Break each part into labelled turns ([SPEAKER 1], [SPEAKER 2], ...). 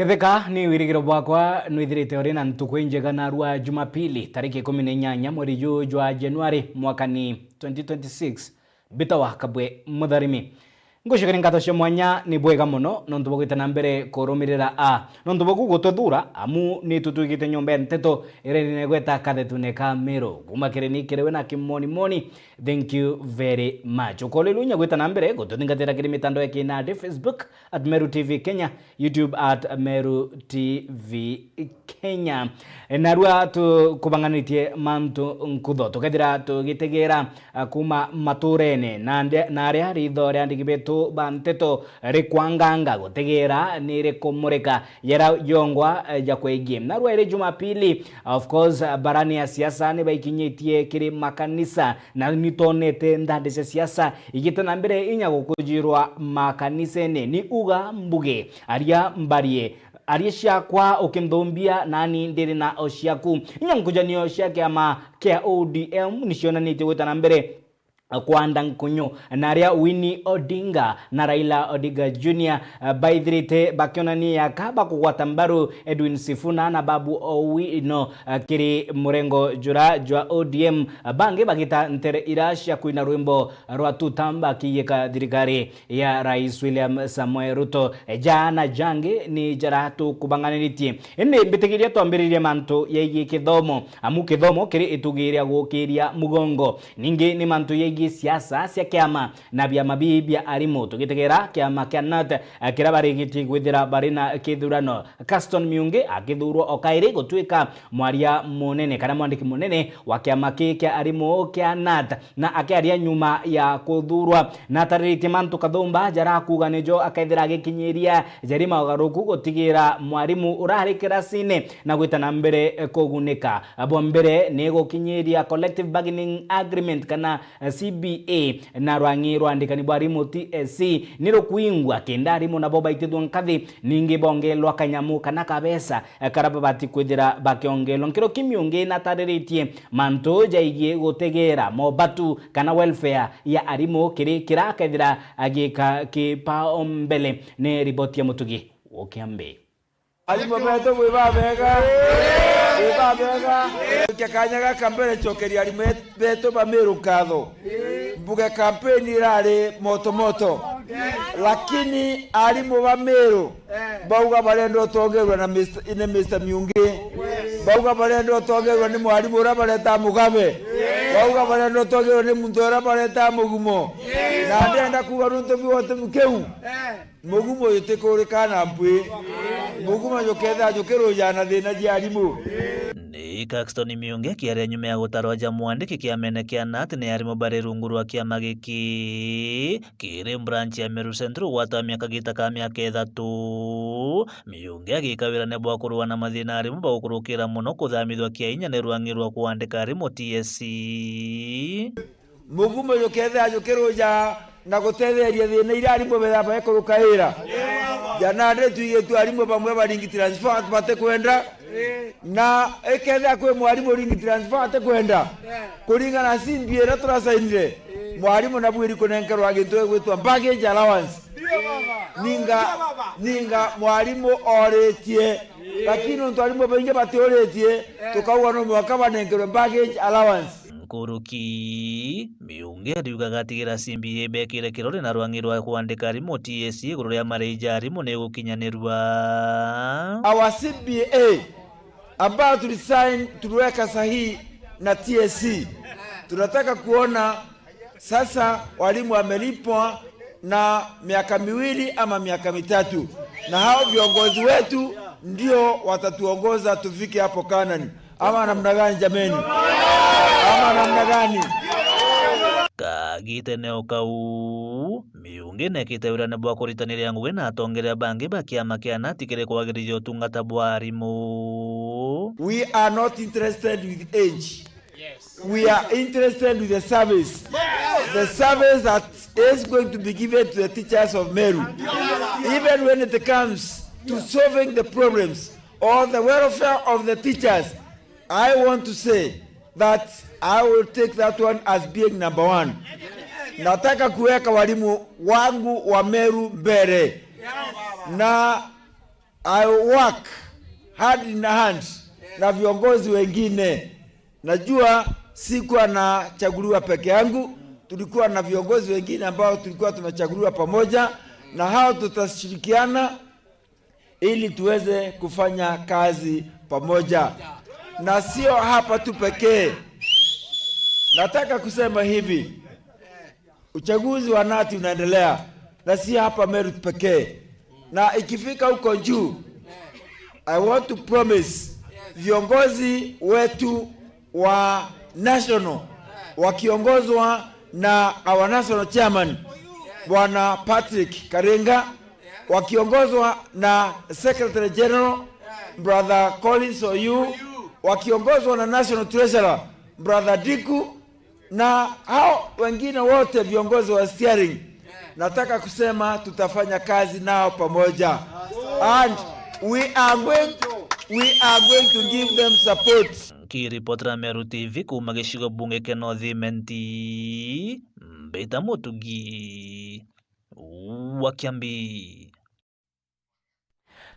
[SPEAKER 1] Ketheka ni wirigiro bwakwa nwithirite ori na ntuku njega na rwa Jumapili tariki 18 mweri jwa Januari mwakani 2026 bitawa kabwe mutharimi ngushikira ngato cia mwanya ni bwega muno nontu bogwitana mbere kurumirira nontu bogu gututhura amu ni tutugite nyombe nteto irene gweta kathetune ka Meru kumakire ni kirewe na kimoni. Thank you very much. Ukolelunya gwitana mbere gututhingatira kiri mitandao ya kinadi Facebook @Meru TV Kenya, YouTube @Meru TV Kenya. Narua tukubanganitie mantu nkutho tukethira tugitegera kuma maturene na aria ritho ria ndigibetu banteto rikwanganga gutegera ni rikumurika yera yongwa ya kwegi narua ire Jumapili. Of course barani ya siasa ni baikinyitie kiri makanisa na nitonete ndande cia siasa igitana mbere inya gukujirwa makanisene ni uga mbuge aria mbarie aria ciakwa ukimthumbia nani ndiri na ociaku inyankujanio ciake ama kia ODM nicionanite gwitana mbere kwanda nkunyu na aria Winnie Odinga na Raila Odinga Jr. baithirite bakionania kaba kugwata mbaru Edwin Sifuna na Babu Owino kiri murengo jwa ODM bange bagita ntere irasha kuina rwimbo rwa tutamba kiyeka thirikari ya Rais William Samoei Ruto jana jange ni jaratu kubanganiritie ene bitigiria twambiririe mantu yegi kithomo amu kithomo kiri itugiria gukiria mugongo ningi ni mantu yegi siasa cia kiama na byama bibia arimo tugitegera kiama kia NAT kirabarigiti gwithira barina kithurano Caston Miungi akithurwo okaire gutwika mwaria munene kana mwandiki munene wa kiama kia arimo kia NAT na akiaria nyuma ya kuthurwa na tariti mantu kathumba jara kuganejo akaithira gikinyiria jarima garuku gutigira mwarimu urarikira sine na gwitana mbere kugunika abo mbere ni gukinyiria collective bargaining agreement kana CBA na rwangi rwandikani bwarimu TSC niro kuingwa kendarimu na boba itithwa nkathi ningi bongelwa kanyamu kana kabesa karababati kwithira bakiongelwa nkiro Kimiungi na tariritie manto jaigie gutegera mobatu kana welfare ya arimu kiri kirakaithira agika kipaumbele ne ripoti ya Mutugi Wokiambe
[SPEAKER 2] Alimu beto wibabega Kiakanyaga kampeni chokeri alimu beto Meru kadho Mbuge kampeni rari moto lakini alimu wa Meru bauga barendo togerwa na Mr. Miungi bauga barendo togerwa ni mwalimu ura bareta Mugabe bauga barendo togerwa ni muntu ura bareta Mugumo na ndenda kugarunto biwote mukeu Mugumo yitekurikana mpwi Mugumo yoketha jokero jana thina ji alimu
[SPEAKER 3] ni Caxton Miungi kiaria nyuma ya gutarwa mwandiki kiamene kia NAT ni arimo bare rungurwa kiama giki kiri branch ya Meru Central wata miaka gita ka miaka 3 Miungi agikawira ne bwa kurwa na mathina arimo bagukurukira muno kuthamithwa kia inya ne rwangirwa kuandika arimo TSC
[SPEAKER 2] Mugumo yoketha jokero ja na gutetheria thina ira arimo bethaba ekurukaira jana ndetu yetu arimo bamwe baringi transfer bate kwenda na eketha kwe mwarimu ringi transfer ate kwenda kuringa na CBA turasainire mwarimu na bwiri kunenkerwa agintu gwitwa baggage allowance ninga mwarimu oretie lakini ntwa arimo bainge batioretie tukauga no mwaka banenkerwa baggage allowance
[SPEAKER 3] Kuruki Miungi ariuga gatigira CBA bekire kirore na rwangirwa kuandika arimo TSC iguru ria mareja arimo ne gukinyanirwa
[SPEAKER 2] our CBA ambao tulisign tuliweka sahihi na TSC tunataka kuona sasa walimu wamelipwa na miaka 2 ama miaka 3 na hao viongozi wetu ndio watatuongoza tufike hapo Kanani ama namna gani jameni ama namna gani
[SPEAKER 3] kagite neo kau Miungi nekitewira ne bwa kuritaniria ngugi na atongeria bangi bakiama kia NAT kire kwagiriria utungata bwa arimu.
[SPEAKER 2] We are not interested with age. Yes. We are interested with the service. Yes. The service that is going to be given to the teachers of Meru. Yes. Even when it comes to solving the problems or the welfare of the teachers, I want to say that I will take that one as being number 1. Nataka kuweka walimu wangu wa Meru mbele. Na I work hand in hand na viongozi wengine. Najua sikuwa nachaguliwa peke yangu, tulikuwa na viongozi wengine ambao tulikuwa tumechaguliwa pamoja, na hao tutashirikiana ili tuweze kufanya kazi pamoja. Na sio hapa tu pekee. Nataka kusema hivi, uchaguzi wa Knati unaendelea, na si hapa Meru pekee. Na ikifika huko juu, I want to promise viongozi wetu wa national wakiongozwa na our national chairman Bwana Patrick Karenga, wakiongozwa na Secretary General Brother Collins Oyu, wakiongozwa na National Treasurer Brother Diku, na hao wengine wote viongozi wa steering. Nataka kusema tutafanya kazi nao pamoja, and we are going to give them support.
[SPEAKER 3] Kiripotera Meru TV kuma gĩcigo bunge kĩa North Imenti, Mbita Mutugi wa Kiambi.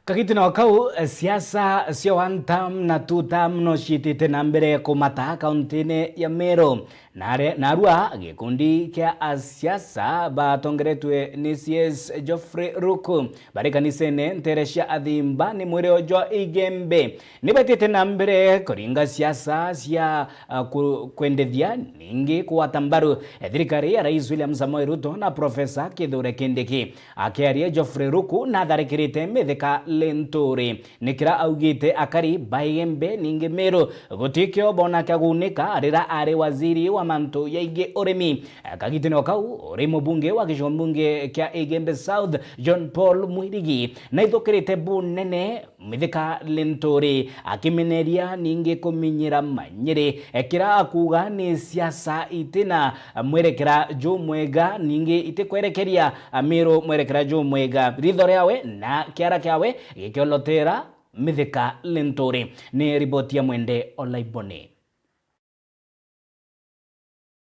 [SPEAKER 1] Kagitino wakau siasa sio one term na two term no shitite na mbere kumata kaunti ya Meru. Narua gikundi kia siasa batongeretwe ni CS Geoffrey Ruku bari kanisene Teresia Athimba ni mwire ojo Igembe nibatite na mbere kuringa siasa cia kwendethia ningi kuwatambaru thirikari ya Rais William Samoei Ruto na Profesa Kithure Kindiki. Akiaria Geoffrey Ruku na tharikirite mithika Lentore nikira augite akari Igembe ningi Meru gutikio bona kagunika arira ari waziri wa manto yaige oremi. Kagitino kau ori mubunge wa gĩcigo kia Igembe South John Paul Mwirigi na ithokirite bunene mithika Lentore akimeneria ningi kuminyira manyiri ekira akuga ni siasa itina mwerekera jumwega ningi itikwerekeria Meru mwerekera jumwega rithore yawe na kiara kiawe gikiolotera mithika Lentore. Ni ripoti ya Mwende Olaibone.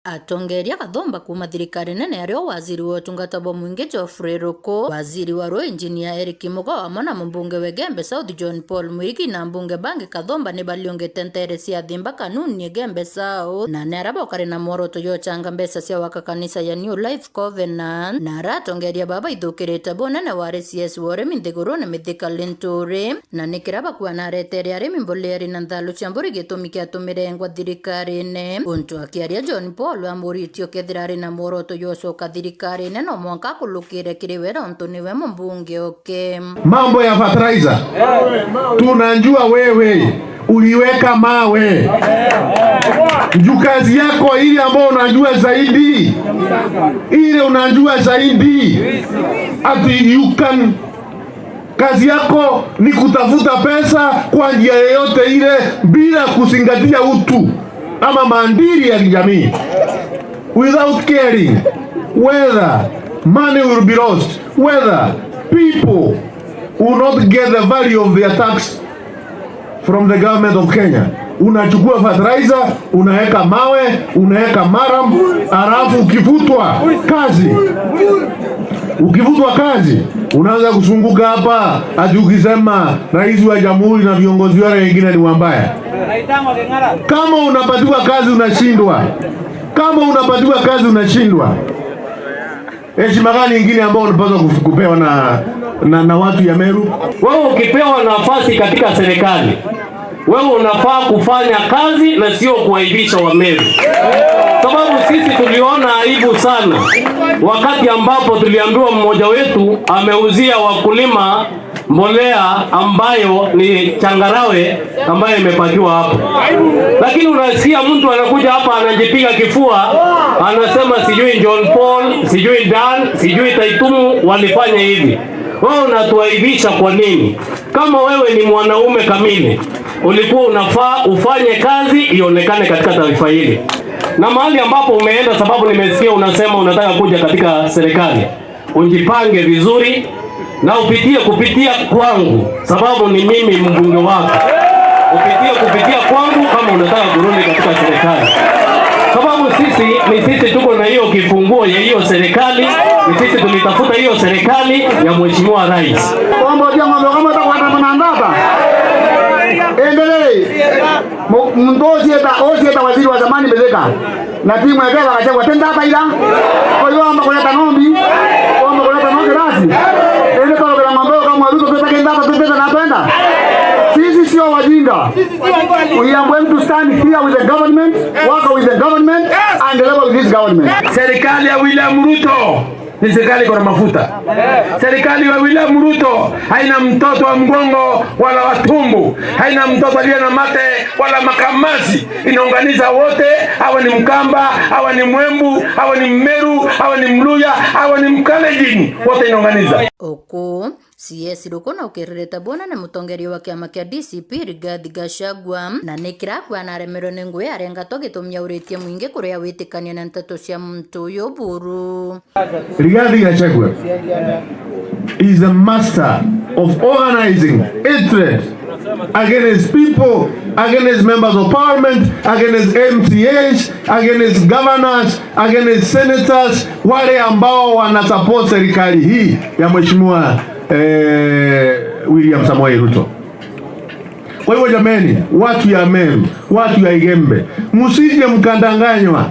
[SPEAKER 4] Atongeria Gathomba kuma thirikari nene ario waziri wa utungata bwa mwingi Geoffrey Ruku, waziri wa ro engineer Eric Mugo amona mbunge wa Igembe South John Paul Mwirigi na mbunge bangi Gathomba ni baliongete Teresia Athimba kanuni Igembe South na nerabo kare na moroto yo changa mbesa cia waka kanisa ya New Life Covenant na ratongeria baba ithukirite bonene wa RCS wore mindigurone mithika Lentore na nikiraba kwa naretere ari mimboleri na nthalu chamburi gitumikia tumirengwa thirikari ne untu akiaria John Paul Amuritio kethirari na moroto yosoka thirikari neno mwanka kulukire kiriwera onto niwe mbunge oke.
[SPEAKER 5] Mambo ya fertilizer tunajua wewe uliweka mawe juu kazi yako ile ambayo unajua zaidi, ile unajua zaidi ati you can, kazi yako ni kutafuta pesa kwa njia yoyote ile bila kuzingatia utu ama maadili ya kijamii, without caring whether money will be lost, whether people will not get the value of their tax from the government of Kenya. Unachukua fertilizer, unaweka mawe, unaweka maram, alafu ukivutwa kazi unaanza kusunguka hapa ati ukisema rais wa jamhuri na viongozi wale wengine ni wambaya. Kama unapatiwa kazi unashindwa, heshima gani nyingine ambayo unapaswa kupewa na watu ya Meru?
[SPEAKER 6] Wewe ukipewa nafasi katika serikali, wewe unafaa kufanya kazi na sio kuaibisha wa Meru. Sababu sisi tuliona aibu sana wakati ambapo tuliambiwa mmoja wetu ameuzia wakulima mbolea ambayo ni changarawe ambayo imepakiwa hapo. Lakini unasikia mtu anakuja hapa anajipiga kifua, anasema sijui John Paul, sijui Dan, sijui Taitumu walifanya hivi. Wewe unatuaibisha kwa nini? Kama wewe ni mwanaume kamili, ulikuwa unafaa ufanye kazi ionekane katika taifa hili. Na mahali ambapo umeenda, sababu nimesikia unasema unataka kuja katika serikali, ujipange vizuri na kupitia kwangu, sababu ni mimi mbunge wako. Kupitia kwangu kama unataka kurudi katika serikali. Sababu sisi tuko na hiyo kifunguo ya hiyo serikali, sisi tulitafuta hiyo serikali ya Mheshimiwa Rais.
[SPEAKER 7] tunandaba. Endelee. Osieta waziri wa zamani Bezeka. Na timu ya Kenya wakachagua tenda hapa ila. Kwa hiyo amba kuleta nombi. Amba kuleta nombi rasmi. Ile kwa kama mambo kama Ruto pesa kenda hapa pesa napenda. Sisi sio wajinga. We are going to stand here with the government, work with the government and deliver with this government.
[SPEAKER 5] Serikali ya William Ruto ni serikali kwa mafuta. Serikali ya William Ruto haina mtoto wa mgongo wala watumbu, haina mtoto aliye na mate wala makamasi. Inaunganisha wote, hawa ni Mkamba, hawa ni Mwembu, hawa ni Mmeru, hawa ni Mluya, hawa ni Mkalenjin, wote inaunganisha.
[SPEAKER 4] Oko CS Rukona ukireta bona na mutongerio wa kiama kia DCP Rigathi Gachagua na nikira kwa naremero nengwe arenga togitumya uretie mwingi kuria witikania na nteto cia muntu uyu buru.
[SPEAKER 5] Rigathi Gachagua is a master of organizing hatred against people, against members of parliament, against MCAs, against governors, against senators, wale ambao wanasupport serikali hii ya Mheshimiwa William Samoei Ruto. Kwa hivyo jameni, watu ya Meru, watu ya Igembe, msije mkandanganywa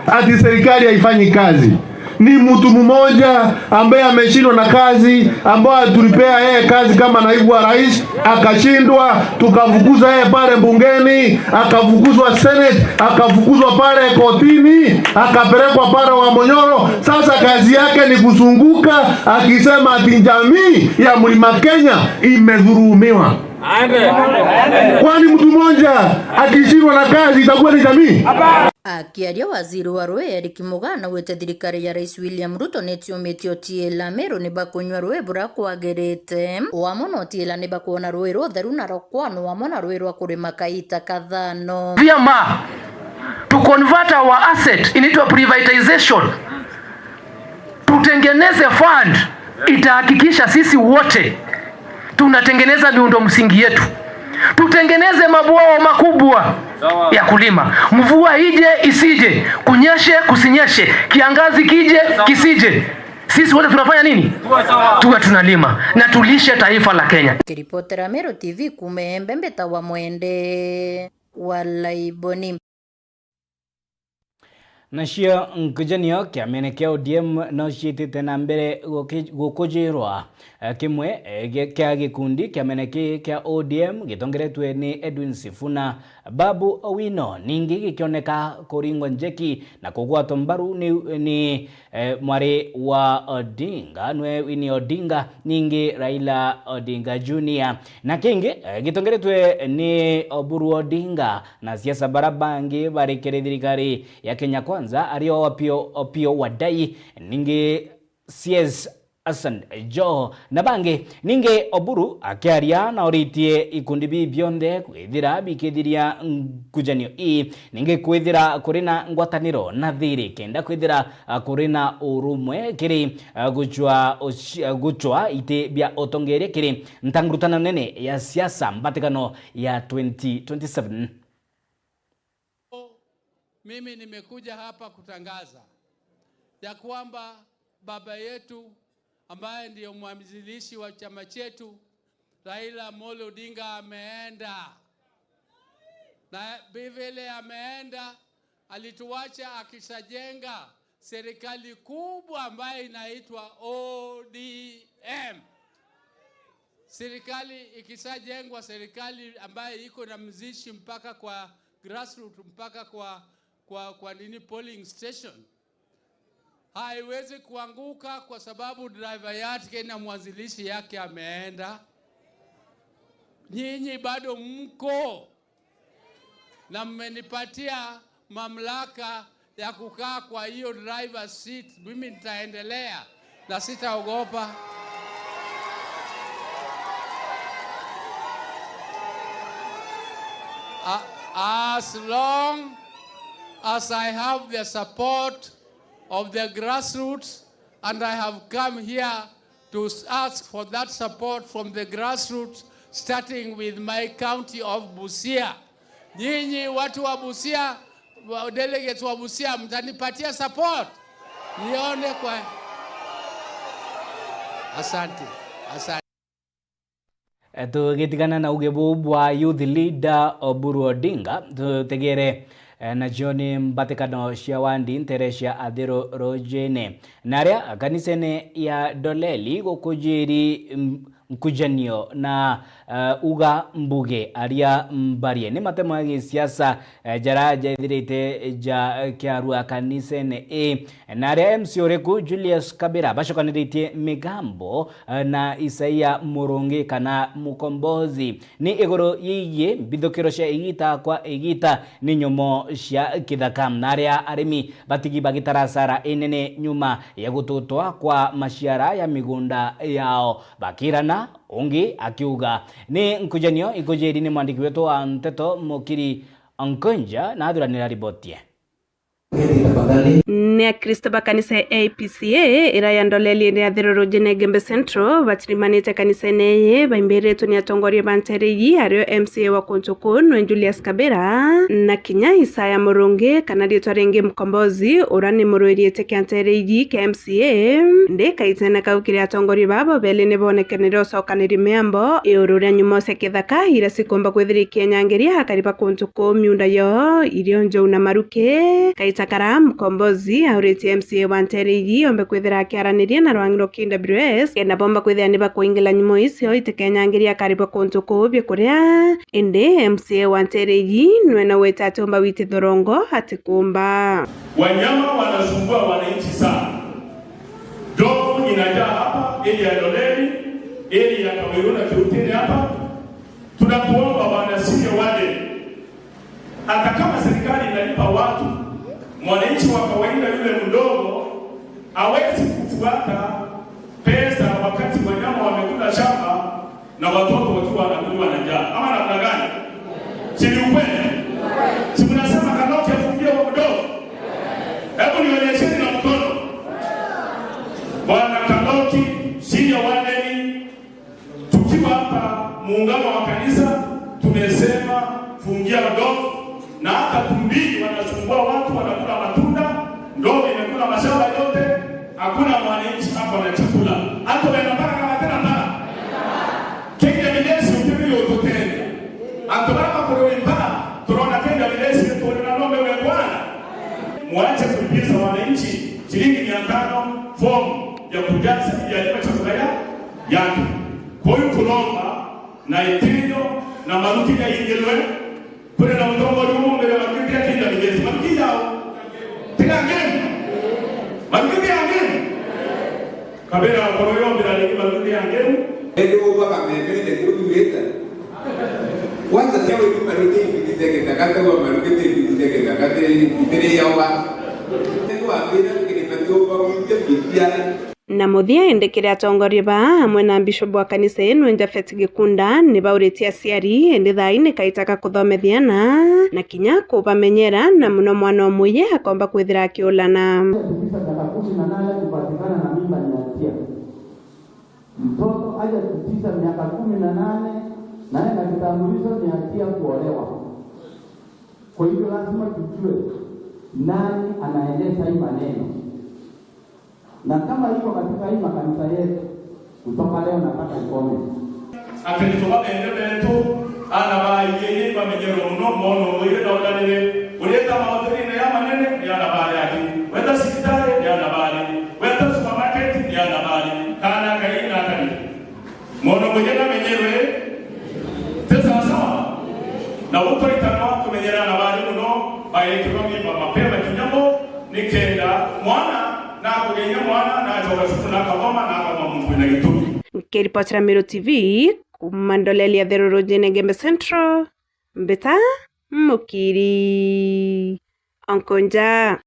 [SPEAKER 5] ati serikali haifanyi kazi. Ni mtu mmoja ambaye ameshindwa na kazi, ambaye tulipea yeye kazi kama naibu wa rais, akashindwa, tukafukuza yeye pale bungeni, akafukuzwa Senate, akafukuzwa pale kotini, akapelekwa pale wa Monyoro. Sasa kazi yake ni kuzunguka akisema ati jamii ya Mlima Kenya imedhulumiwa. Kwani mtu mmoja akishindwa na kazi itakuwa ni jamii?
[SPEAKER 4] Akiaria waziri wa Rũĩ Eric Mugana wete thirikari ya Rais William Ruto netiumitio tiela Meru ni bakunywa rũĩ bura kwagĩrĩte wamona tiela ni bakuona rũĩ rũtheru na rokwano wamona rũĩ rwa kũrĩma kaita kathano.
[SPEAKER 8] Vyama to convert our asset into a privatization, tutengeneze fund itahakikisha sisi wote tunatengeneza miundo msingi yetu, tutengeneze mabwawa makubwa ya kulima, mvua ije isije, kunyeshe kusinyeshe, kiangazi kije kisije, sisi wote tunafanya nini? Tuwe tunalima na tulishe taifa la Kenya.
[SPEAKER 4] Kiripotera Meru TV Kumembe Mbeta wa Mwende Walaiboni.
[SPEAKER 1] Nacio nkujanio kiamene kia ODM no ciitite na mbere gukujirwa kimwe kia gikundi kiamene kia ODM gitongeretwe ni Edwin Sifuna Babu Owino ningi gikioneka kuringwa njeki na kugwatwo mbaru ni mwari wa Odinga nwe Winnie Odinga ningi Raila Odinga Junior na kingi gitongeretwe ni Oburu Odinga na siasa barabangi barikire thirikari ya Kenya Kwanza ario Opio Wadai ningi CS Hassan Joho na bange ninge Oburu akiaria na oritie ikundi bionthe kwithira bikithiria kujanio ninge kwithira kurina ngwataniro na thiri kenda kwithira kurina urumwe kiri guchwa ite bia otongere kiri ntangurutana nene ya siasa mbatikano ya 2027.
[SPEAKER 9] Mimi nimekuja hapa kutangaza ya kwamba baba yetu ambaye ndiyo mwanzilishi wa chama chetu Raila Amolo Odinga ameenda, na vile ameenda alituacha akishajenga serikali kubwa ambayo inaitwa ODM. Serikali ikishajengwa, serikali ambayo iko na mzishi mpaka kwa grassroots, mpaka kwa nini polling station, haiwezi kuanguka kwa sababu driver yake na mwanzilishi yake ameenda. Nyinyi bado mko na mmenipatia mamlaka ya kukaa kwa hiyo driver seat. Mimi nitaendelea na sitaogopa. As long as I have the support of the grassroots, and I have come here to ask for that support from the grassroots, starting with my county of Busia. Nyinyi watu wa Busia, delegates wa Busia, mtanipatia support nione kwa. Asante.
[SPEAKER 1] tugitigana na ugebu bwa youth leader Oburu Odinga tutegere na John mbatekano cia wandi Teresia Athero Rojene naria kanisene ya Doleli gukujiri mkujanio na uga mbuge aria mbarie ni matemo ya siasa jara jaithirite ja kiarua kanisene naria MC Oreku Julius Kabira bashokaniritie migambo na Isaia Murungi kana Mukombozi ni igoro yiye bithukiro cia igita kwa igita ni nyomo cia kithaka naria arimi batigi bagitarasara inene nyuma ya gututwa kwa maciara ya migunda yao bakirana ungi akiuga ni nkujanio ikojeri ni mwandiki wetu wa Nteto Mukiri Onkonja na adhuranira ribotie
[SPEAKER 10] ne Kristo kanisa APCA iraya Ndoleli ni Athero Rojene Gembe Central batirimanite kanisa neye baimberetu ni atongoria bantereyi ario MCA wa Kuntuku no Julius Kabira na kinya Isaya Murungi kana ritwarenge Mukombozi urani muruiriete kantereyi ke MCA nde kaitena kaukire atongoria babo bele ne bonekenero sokaniri membo eurura nyumo sekethaka ira sikomba kwethiri Kenyangeria hakariba Kuntuku miunda yo irio njo na maruke Takara Mukombozi aureti MCA wa Ntereyi ombe kwethira akiaraniria na rwangiro KWS kenda bomba kwethira niba kuingila nyumo icio itekenyangiria karibu Kuntuku bye kuria ende MCA wa Ntereyi nwena wetatu omba witi thorongo hatikumba
[SPEAKER 11] wanyama wanasumbua wananchi sana. Dogo inajaa hapa ili ya Doleli ili ya Kawiruna Kiutini hapa. Tunakuomba wanasiye wale hata kama serikali inalipa watu, mwananchi wa kawaida yule mdogo hawezi kufuata pesa wakati wanyama wamekula shamba na watoto wakiwa wanakuliwa na njaa. Ama namna gani? Si ni ukweli? Si mnasema Kanoki afungie wa mdogo? Hebu nionyesheni na mkono. Bwana Kanoki, senior wadeni, tukiwa hapa muungano wa kanisa tumesema fungia mdogo. Na hata tumbili wanasumbua watu wanakula matunda, ndogo imekula mashamba yote, hakuna mwananchi hapa na chakula. Hata wanapaka kama tena mbaya. Kenya bidesi utimi yototende. Antobaraka kwa mbaya, tunaona Kenya bidesi tunaona ng'ombe wa Bwana. Mwache kulipiza wananchi shilingi 500 fomu ya kujaza ya lipa chakula yake. Kwa hiyo kulomba na itinyo na maruti ya ingelwe kuna na mtongo jumu mbele maruti ya kinda bidesi maruti yao tena ngeni maruti ya ngeni kabela koroyo mbele aliki maruti ya ngeni
[SPEAKER 12] ndio baba mbele ndio kuleta kwanza leo ni maruti bidesi takata kwa maruti bidesi takata bidesi yao ndio abira kinipatio kwa mtibia
[SPEAKER 10] na muthia endekere atongoria ba hamwe na bishop wa kanisa eno Japhet Gikunda ni baureti aciari ende thaini kaitaka kuthomethiana na kinya kubamenyera na muno mwana omuye akomba kwithira akiulana
[SPEAKER 13] kupatikana na mimba ni hatia. Mtoto aje kutisha miaka 18 naye na kitambulisho ni hatia kuolewa. Kwa hivyo lazima tujue nani anaendesha hii maneno. Na kama hivyo katika hii makanisa yetu kutoka leo nataka ikome.
[SPEAKER 11] Akenitoka endele tu ana baayeye bamenyero no mono ile ndalale uleta maudhuri ya manene ya nabali yake wenda hospitali ya nabali wenda supermarket ya nabali kana kaina kani mono mwenyewe amenyewe tesa sawa na uko itano tumenyera nabali no baye kiromi mapema kinyambo nikenda mwana na kugenya mwana na jawasifuna kagoma na kama Mungu na gitu.
[SPEAKER 10] Kiripotera Miro TV kumandoleli Athero Rojene Gembe Central Mbeta Mukiri Onkonja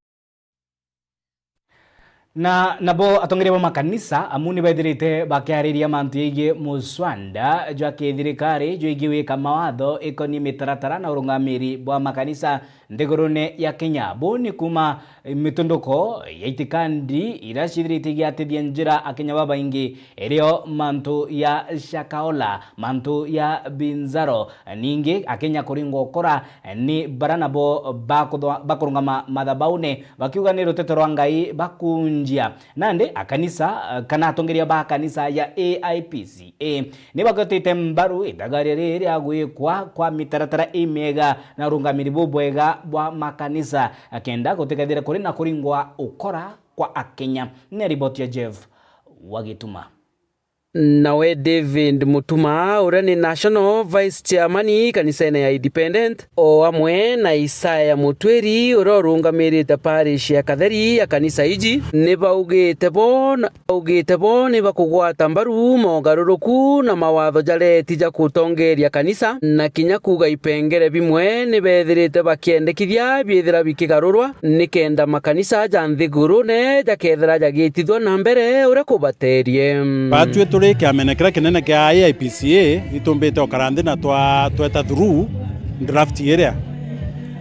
[SPEAKER 1] na nabo atongere ba makanisa amuni baithirite bakiariria mantu yige muswanda jwa kithirikari jwigiwe kama watho ikoni mitaratara na urungamiri bwa makanisa nthigurune ya Kenya boni kuma mitondoko ya itikandi ira cithirite atithia njira akenya babaingi erio mantu ya Shakahola mantu ya Binzaro ningi akenya kuringo kora ni baranabo bakurungama madhabaune bakiuga ni rutete rwa Ngai bakunjia nande akanisa kana atongeria ba kanisa ya AIPCA ni bagotete mbaru idagari riri agwikwa kwa mitaratara imega na rungamiri bubwega bwa makanisa akenda gutikethira kuri na kuringwa ukora kwa akenya ni riboti ya Jeff Wagituma.
[SPEAKER 14] Nawe David Mutuma uria ni National Vice Chairman kanisa ya Independent o amwe na Isaya Mutweri uria urungamirite parish ya Katheri ya kanisa iji ni baugite bo ni bakugwata mbaru mogaruruku na mawatho jareti ja kutongeria kanisa na kinya kuga ipengere bimwe ni bethirite bakiendekithia biethira bikigarurwa ni kenda makanisa ja nthigurune jakethira jagitithwa na mbere uria kubaterie
[SPEAKER 15] kiamene kira kinene kia AIPCA itumbite okaranthi na tweta through draft area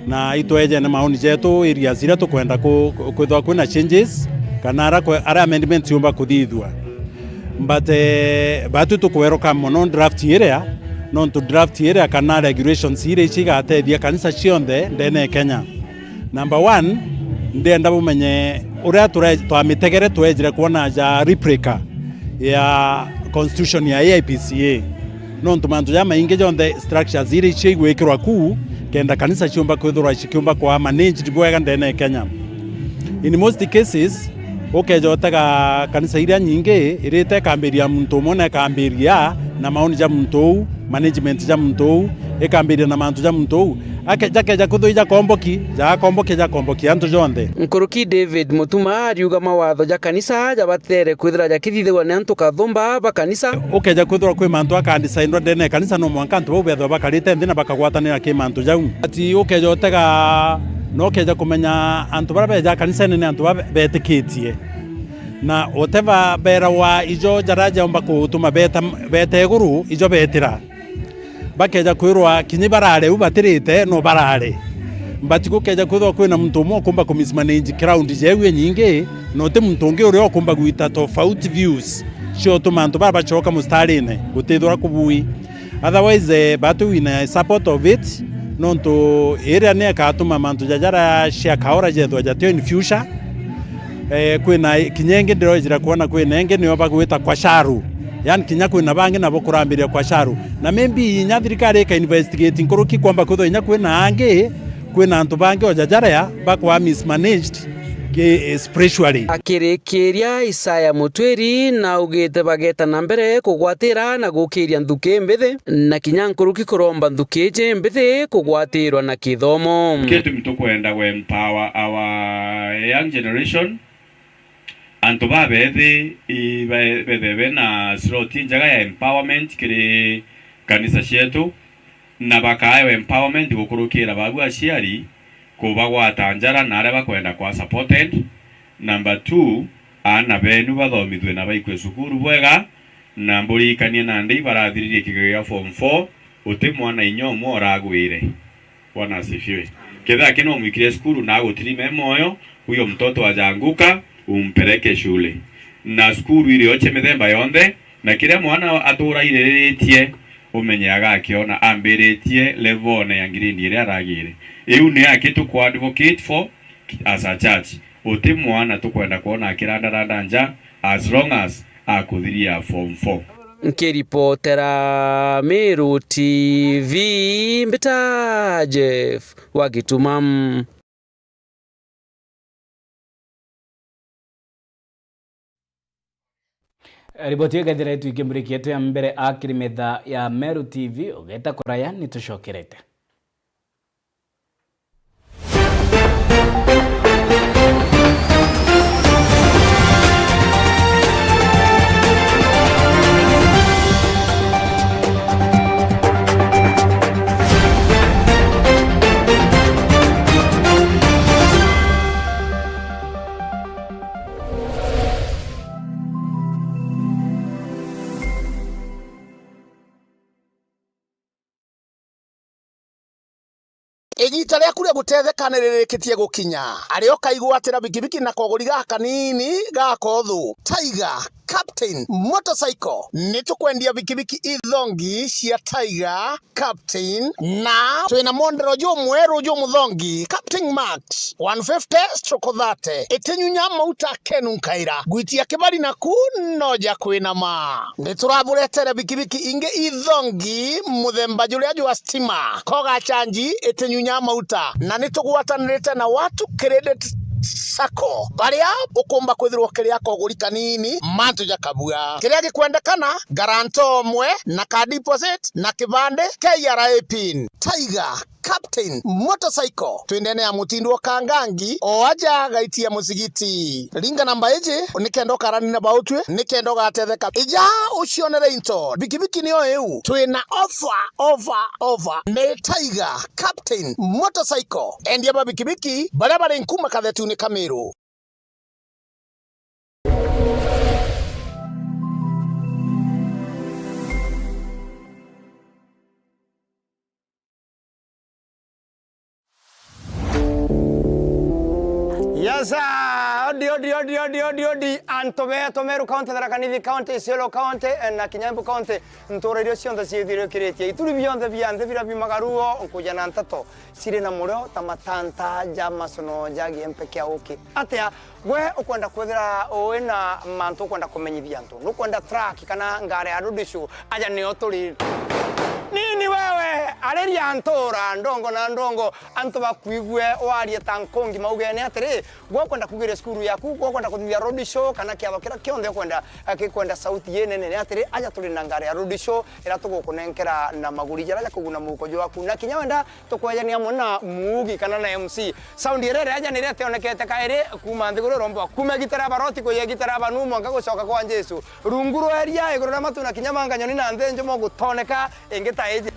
[SPEAKER 15] na itweje na maoni jetu area zira tukwenda kwithwa kwina changes kana ara amendments yumba kuthithwa but batu tukwero mono draft area non to draft area kana regulations ire cigatethia kanisa cionthe ndene Kenya. Number 1 ndenda bumenye uria twamitegere twejire kuona ja replica ya constitution ya AIPCA no ntumantu ya maingi jonde structures iri cigwikirwa ku kenda kanisa ciumba kwithurwa cikiumba kwa managed bwega ndene Kenya. In most cases ukejotega kanisa iria nyingi irite kambiria muntu mone kambiria na maoni ja muntu management ja muntu ikambiria na mantu ja muntu akeja kuthuija komboki antu jonde.
[SPEAKER 14] Nkuruki David Mutuma ariuga mawatho ja kanisa jabatere kwithira jakithithwa ni antu kathumba ba kanisa
[SPEAKER 15] ukeja kwithira kwi mantu akandisaindwa ndene kanisa no mwanka antu bau bethwa bakarite nthi na bakagwatanira ki mantu jau ati ukeja otega no keja kumenya antu bara beja kanisa ni antu betikitie na oteva bera wa ijo jaraja umba kutuma bete guru ijo betira bakeja kwirwa kinyi barare ubatirite no barare mbati kukeja kwithwa kwina muntu mwe kumba kumismanage crowd jewe nyingi no te muntu ungi uri okumba gwita tofauti views cio tumantu bara bachoka mustarine gutithura kubui otherwise batu wina support of it no to area ne katuma mantu jajara cia kaora jethwa jatio in future kwina kinyengi ndiro jira kuona kwina engi ni obagwita kwa sharu yani kinya kwina bangi nabo kurambiria kwa sharu na maybe inya thirikari ka investigating kuruki kwamba kutho inya kwina angi kwina antu bangi ojajara bakwa mismanaged spiritually.
[SPEAKER 14] Akirikiria Isaya Mutweri na ugite bageta na mbere kugwatira na gukiria nthuki mbithi na kinya nkuruki kuromba nthuki je mbithi kugwatirwa na kithomo
[SPEAKER 16] kitu mtukwenda we empower our young generation antu babethi ibethebe na sloti njaga ya empowerment kiri kanisa cietu na bakayo empowerment gukurukira babu aciari kubagwata njara na aria bakwenda kwa supported. Number 2 ana benu bathomithwe na baikwe cukuru bwega na mburikanie na ndi barathiririe kigeria form 4 uti mwana inyomo oragwire bwana asifiwe kitha kino mwikire cukuru na gutiri moyo huyo mtoto ajanguka umpeleke shule na cukuru ile yoche mithemba yonde na kile mwana atura iriritie umenyaga akiona ambiritie level ya ngirindi ile aragire iu ni akitu kwa advocate for as a church uti mwana tukwenda kuona akiranda nja as long as akuthiria form 4.
[SPEAKER 14] Nkiripotera Meru TV mbita Jeff Wagituma.
[SPEAKER 1] Riboti ĩgathira yetu ikĩmũrĩkia yetu ya mbere akiri metha ya Meru TV ugeta kuraya nĩtũcokerete.
[SPEAKER 17] igita ria kuria gutetheka niririkitie gukinya ario kaigwatira bikibiki na kogori gaka nini gakothu Tiger Captain Motorcycle nitukwendia bikibiki ithongi cia Tiger Captain na twina mondero jo mweru jo muthongi Captain Max 150/30 itinyunya mauta kenu nkaira gwitia kibali na kunoja kwina ma nituraburetere bikibiki inge ithongi muthemba juria jo stima koga chanji itinyunya mauta na nitugwatanirite na watu credit Sako baria ukumba kwithirwo kiria koguri kanini mantu jakabua kiria gikwendekana garanto mwe na ka deposit na kibande KRA pin Tiger Captain Motorcycle twendene ya mutindo kangangi o aja gaitia musigiti ringa namba eje nikendo karani na bautwe nikendo gatetheka ija ucionere into bikibiki niyo eu twina offer ne Tiger Captain Motorcycle endia ba bikibiki barabara nkuma kathetu ni Kamiru.
[SPEAKER 18] Yes, odi anto Meru County, Tharaka Nithi County, Isiolo County, na Kinyambu County, ntorerio cionthe ciithire kiretie ituri bionthe bianthe bira bimagaruo nkuja na ntato sire na murio tamatanta jamasono jagi empeke oki atia we ukwenda kwethira wina mantu ukwenda kumenyithia antu nukwenda track kana ngare ya rudishu aja ni oturi nini wewe areria antora ndongo na ndongo anto bakwigwe warie tankongi maugene atiri gwakwenda kugire skuru yaku gwakwenda kuthia road show kana kiabo kira kionthe kwenda sauti yenene atiri aja tuli na ngare ya road show ira tugukunenkera na maguri jara kuguna mukojo waku na kinyawenda tukwejania mona mugi kana na MC sound irere aja nirete onekete kaire kuma nthiguru rombo kuma gitara baroti ko ye gitara banumo ngagucoka kwa Jesu runguru eria iguru na matu na kinyamanga nyoni na nthenjo mo gutoneka engeta eje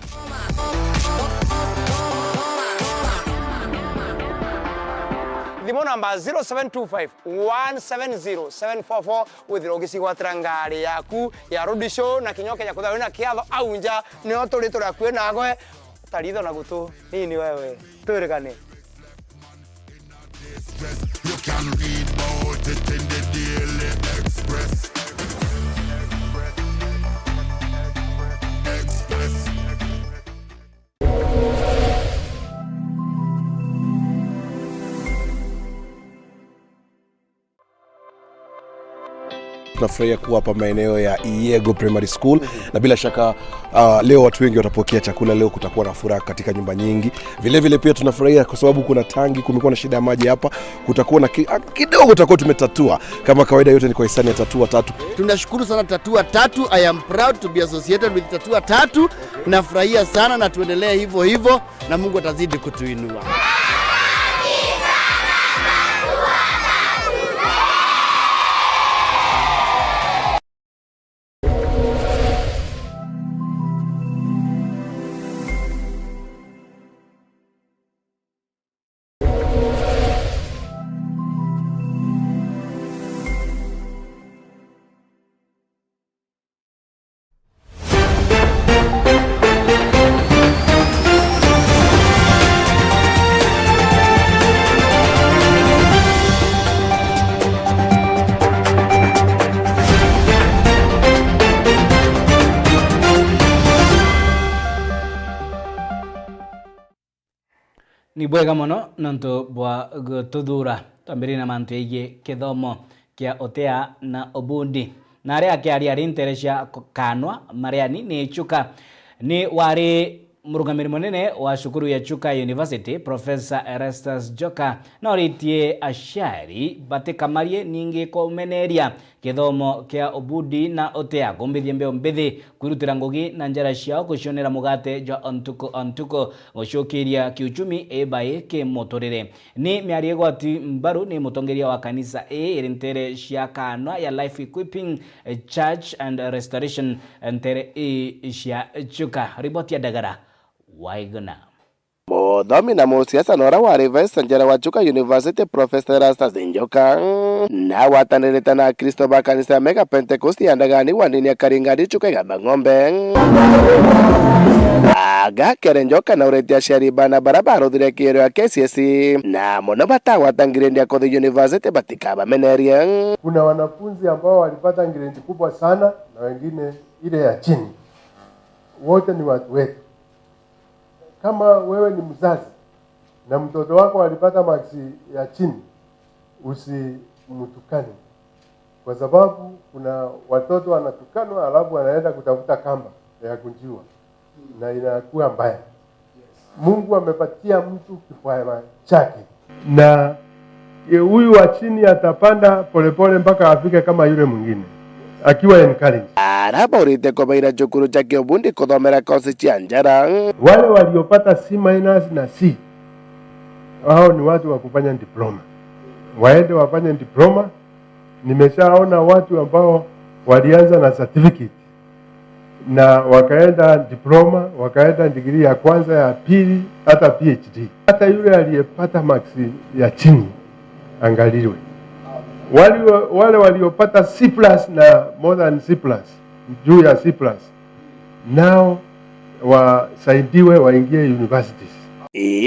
[SPEAKER 18] Thimo namba 0725 170 744 withirogisi gwatira ngari yaku ya road show na kinyoke ya kuthawe na kiatho aunja ni oturito ra kwena goe taritho na gutu nini wewe turekane You can read about it in the Daily Express.
[SPEAKER 19] Tunafurahia kuwa hapa maeneo ya Iego Primary School na bila shaka leo watu wengi watapokea chakula. Leo kutakuwa na furaha katika nyumba nyingi. Vile vile pia tunafurahia kwa sababu kuna tangi, kumekuwa na shida ya maji hapa. Kutakuwa na kidogo tutakuwa tumetatua. Kama kawaida yote ni kwa hisani ya Tatua Tatu.
[SPEAKER 20] Tunashukuru sana Tatua Tatu. I am proud to be associated with Tatua Tatu. Nafurahia sana na tuendelee hivyo hivyo na Mungu atazidi kutuinua.
[SPEAKER 1] Ni bwega muno nontu bwa gututhura tambiri na mantu igi kithomo kia Otea na Obundi na aria akiaria rinteresha kanwa mariani ni Chuka ni wari murugamiri munene wa cukuru ya Chuka University Professor Erastus Joka na oritie ashari batikamarie ningi kumeneria kithomo kia Obundi na Otea kumbithia mbeo mbithi kwirutira ngugi na njara ciao gucionera mugate ja ontuko gucokiria kiuchumi ebae ke motorere ni miari gwati mbaru ni mutongeria wa kanisa irintere cia kanwa ya Life Equipping Church and Restoration ntere cia Chuka. Ripoti ya Dagara Waigona.
[SPEAKER 19] muthomi na musiasa nora wa Vice Chancellor wa Chuka University Professor Erastus Njoka na watanirite na Kristo ba kanisa ya Mega Pentecost ya Ndagani wa ndini ya Karingari Chuka Igamba Ng'ombe aga Njoka na uretia shari bana barabara uthire kiero ya KCSE na muno batagwatangire ndia Kothi University batikaba meneria.
[SPEAKER 21] Kuna wanafunzi ambao walipata grade kubwa sana na wengine ile ya chini. Wote ni watu wetu. Kama wewe ni mzazi na mtoto wako alipata maksi ya chini, usimtukane, kwa sababu kuna watoto wanatukanwa alafu wanaenda kutafuta kamba ya kunjiwa na inakuwa mbaya. Mungu amepatia mtu kipawa chake na huyu wa chini atapanda polepole mpaka afike kama yule mwingine akiwa encourage.
[SPEAKER 19] Araba urite kobaira chukuru cha Kiobundi kuthomera kosi cha njara.
[SPEAKER 21] Wale waliopata C- na C, hao ni watu wa kufanya diploma. Waende wafanye diploma. Nimeshaona watu ambao walianza na certificate na wakaenda diploma, wakaenda degree ya kwanza, ya pili, hata PhD. Hata yule aliyepata maksi ya chini angaliwe. Wale waliopata C+ na more than C+, juu ya C+, nao wasaidiwe waingie universities.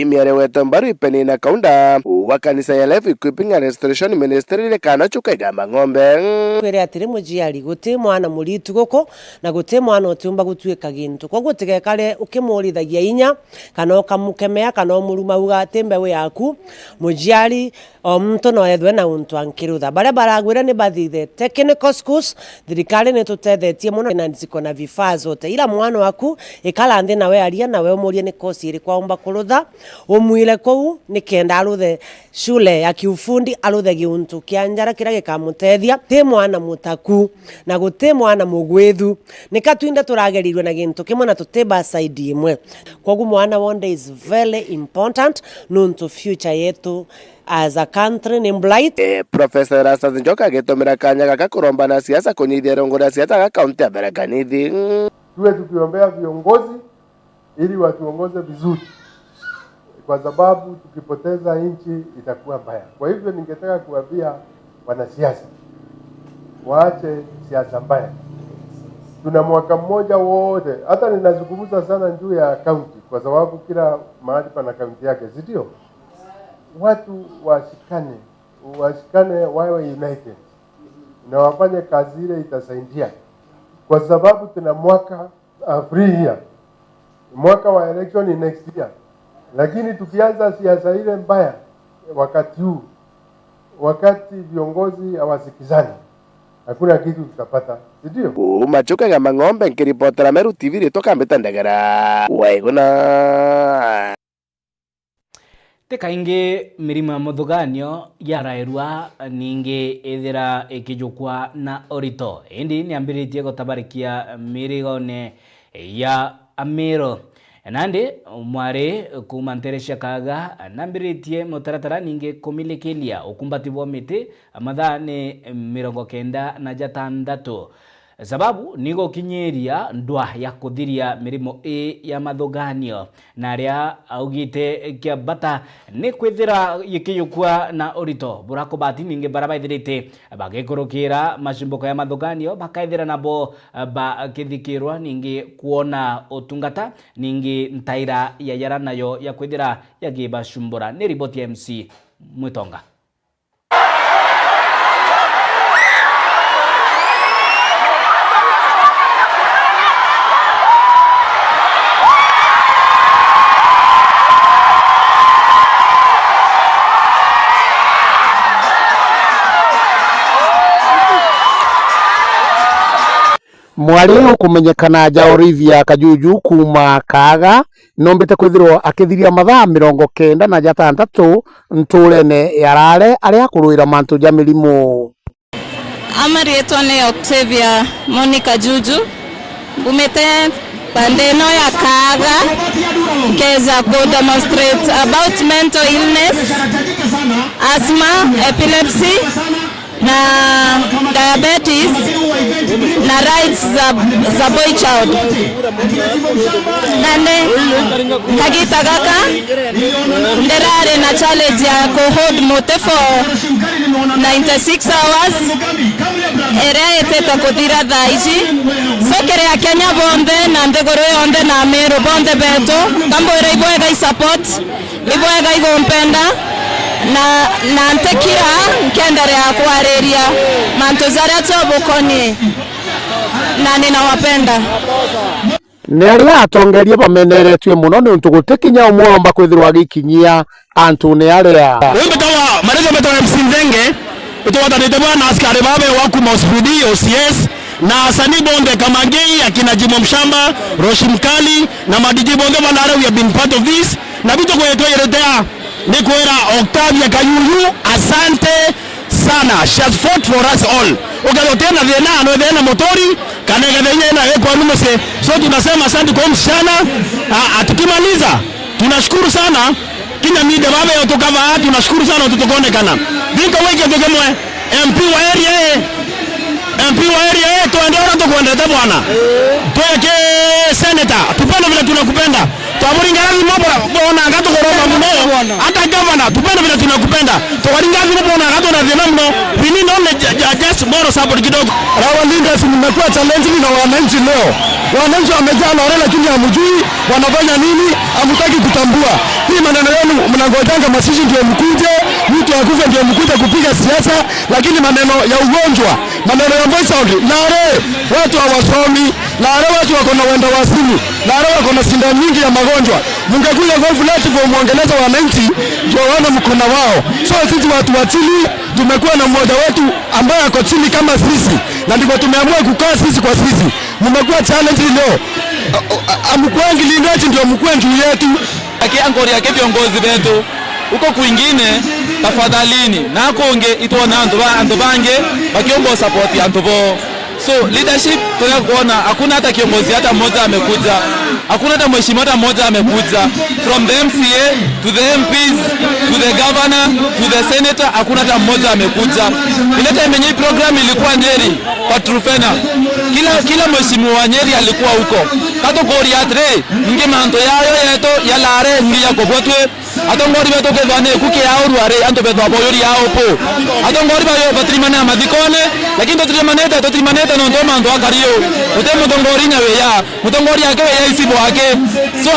[SPEAKER 19] Miare wetu mbaru ipeni na kaunda wa kanisa ya Life Equipping and Restoration Ministry ile kana Chuka Igamba Ng'ombe.
[SPEAKER 22] Kwere atire mujiari guti mwana muritu goko na guti mwana utumba gutuika gintu kwa gutige kale ukimurithagia inya kana ukamukemea kana umuruma uga atembe we yaku mujiari omuntu no yethwe na untu ankirutha bare baragwira ni bathithe technical schools thirikari ni tutethetie muno na ndiko na vifaa zote ila mwana waku ikala nthi nawe aria nawe umurie ni kosi iri kwaomba kurutha umwile kou ni kenda aruthe shule ya kiufundi aruthe giuntu kia njara kira gikamutethia ti mwana mutaku na guti mwana mugwithu nikatwinde turagerirwe na gintu kimwe na tuteba side imwe kogu mwana one day is very important nuntu future yetu as a country ni blight.
[SPEAKER 19] Professor Erastus Njoka agitumira kanya gaka kuromba na siasa kunyithia rongo ya siasa ga kaunti ya Tharaka Nithi.
[SPEAKER 21] Tuwe tukiombea viongozi ili watuongoze vizuri, kwa sababu tukipoteza nchi itakuwa mbaya. Kwa hivyo ningetaka kuambia wanasiasa waache siasa mbaya. Tuna mwaka mmoja wote, hata ninazungumza sana juu ya kaunti kwa sababu kila mahali pana kaunti yake, si ndio? Watu washikane wawe united na wafanye kazi ile itasaidia, kwa sababu tuna mwaka free year, mwaka wa election ni next year. Lakini tukianza siasa ile mbaya wakati huu, wakati viongozi hawasikizani, hakuna kitu tutapata, ndio.
[SPEAKER 19] Machuka Igamba Ng'ombe nkiripotera Meru TV ritoka mbitandagara waiguna
[SPEAKER 1] tekaingi mirimo ya muthuganio yarairwa ningi ithira ikijukwa na orito indi niambiritie gutabarikia mirigone ya Amiro nandi mwari kuma Nteresha Kaga nambiritie mutaratara ningi kumilikilia ukumbati bwa miti amathaa ni 96 sababu nigo kinyeria ndwa ya kuthiria mirimo ya mathuganio na ria augite kiabata ni kwithira yikiyukwa na orito burakobati ninge baraba ithirite bagekorokira mashimbuko ya mathuganio bakaithira nabo bakithikirwa ninge kuona utungata ninge ntaira ya yara nayo ya kwithira yagibashumbura ni ripoti ya MC Mwitonga.
[SPEAKER 20] Mwari ukumenyekana ja Olivia Kajuju kuma Kaga nombete kwithirwo akithiria mathaa 96 nturene yarare aria kuruira mantu ja mirimo.
[SPEAKER 23] Amarietwa ni Octavia Monica Juju ngumite pandeno ya Kaga keza go demonstrate about mental illness, asthma, epilepsy na diabetes na rights za boy child. Nane kagita gaka nderare na challenge ya hold mote for 96 hours ere eteta kudira dhaici sokere ya Kenya bonde na ndegoro yonde na Meru bonde beto kambo ere ibwega support ibwega igompenda na ntekira nkendere ya kwareria mantozaria tobokoni na ninawapenda.
[SPEAKER 20] Neri atongeria bameneretwe muno ni untu gutikinya umwomba kwithirwa gikinyia antu ne aria
[SPEAKER 2] wembetawa mareza betawa msinzenge utawatanite bwana askari babe waku Mosfudi OCS na asani bonde kama Gei akina Jimo Mshamba Roshi Mkali na madiji bonde banara we have been part of this na bito kwetu yeretea ni kwera Octavia Kayuyu asante sana. She has fought for us all. Ugalotena thena no thena motori kanega thenya na kwa numese. So tunasema asante kwa msichana. Atukimaliza tunashukuru sana kinya media babe yotokava tunashukuru sana tutokonekana. Binka weke tukemwe MP wa area tuendeona tukuendete bwana. Tuweke senator tupende vile tunakupenda. Tuamuringazi mabora bona ngato koroma mno hata governor tupende vile tunakupenda. Tuwaringazi mbona ngato na dhina mno. We need only just more support kidogo.
[SPEAKER 21] Rawalinga si mmekuwa challenge na wananchi leo. Wananchi wamejaa na wale lakini hamjui wanafanya nini, hamtaki kutambua. Hii maneno yenu mnangojanga masisi ndio mkuje, mtu akufe ndio mkuje kupiga siasa, lakini maneno ya ugonjwa, maneno ya voice out, na watu hawasomi, na watu wako na wenda wasimu, na wako na sinda nyingi ya magonjwa. Mngekuja kwa platform muongeleza wananchi ndio wana mkono wao. So sisi watu wa chini tumekuwa na mmoja wetu ambaye ako chini kama sisi, na ndivyo tumeamua kukaa sisi kwa sisi. Mmekuwa challenge leo. Amkwangi lindachi ndio mkwe juu yetu.
[SPEAKER 3] Akiangori yake viongozi wetu huko kwingine tafadhalini na konge itona ando bange bakiomba support antobo. So leadership tunakuona hakuna hata kiongozi hata mmoja amekuja. Hakuna hata mheshimiwa hata mmoja amekuja. From the MCA to the MPs to the governor to the senator hakuna hata mmoja amekuja. Ile time yenye program ilikuwa Nyeri kwa Trufena. Kila mheshimiwa wa Nyeri alikuwa huko. Kato kori atre nge manto yayo yeto yalare ngi yakobotwe atongori beto ke bane kuke yauru are anto beto aboyori yao po atongori bayo batrimane amadikone lakini totrimaneta no ndo mando akario utemo tongori nyawe ya mutongori yake ya isibo yake so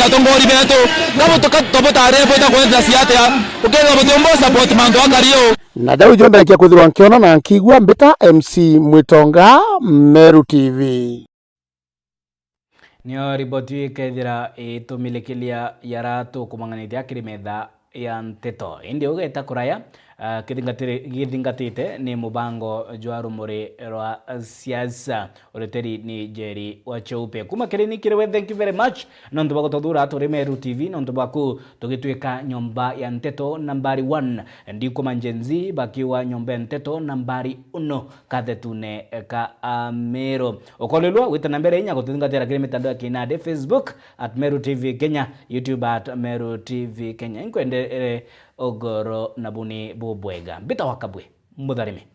[SPEAKER 3] atongori beto kabo topotare boita kwenda siate ya ukeza botombo support mando akario
[SPEAKER 20] na dawi jonda kia kwithirwa nkiona na nkigwa mbita MC Mwitonga Meru TV.
[SPEAKER 1] Nio riboti ikethira itumilekelia yaratu kumanganithia kirimetha ya nteto indi ugeta kuraya githingatite ni mubango jwa rumuri rwa siasa ureteri ni Jerry Wacheupe kuma kirini kiriwe. Thank you very much nondu bagotothura turi Meru TV nondu baku tugitwika nyomba ya nteto nambari 1 ndi kuma njenzi bakiwa nyomba ya nteto nambari 1 kathetune ka Meru okolelwa wita nambere inya guthingatira kiri mitandao ya kinade Facebook @Meru TV Kenya, YouTube @Meru TV Kenya. Inkwende ogoro nabuni bubwega mbita wakabwe mutharime.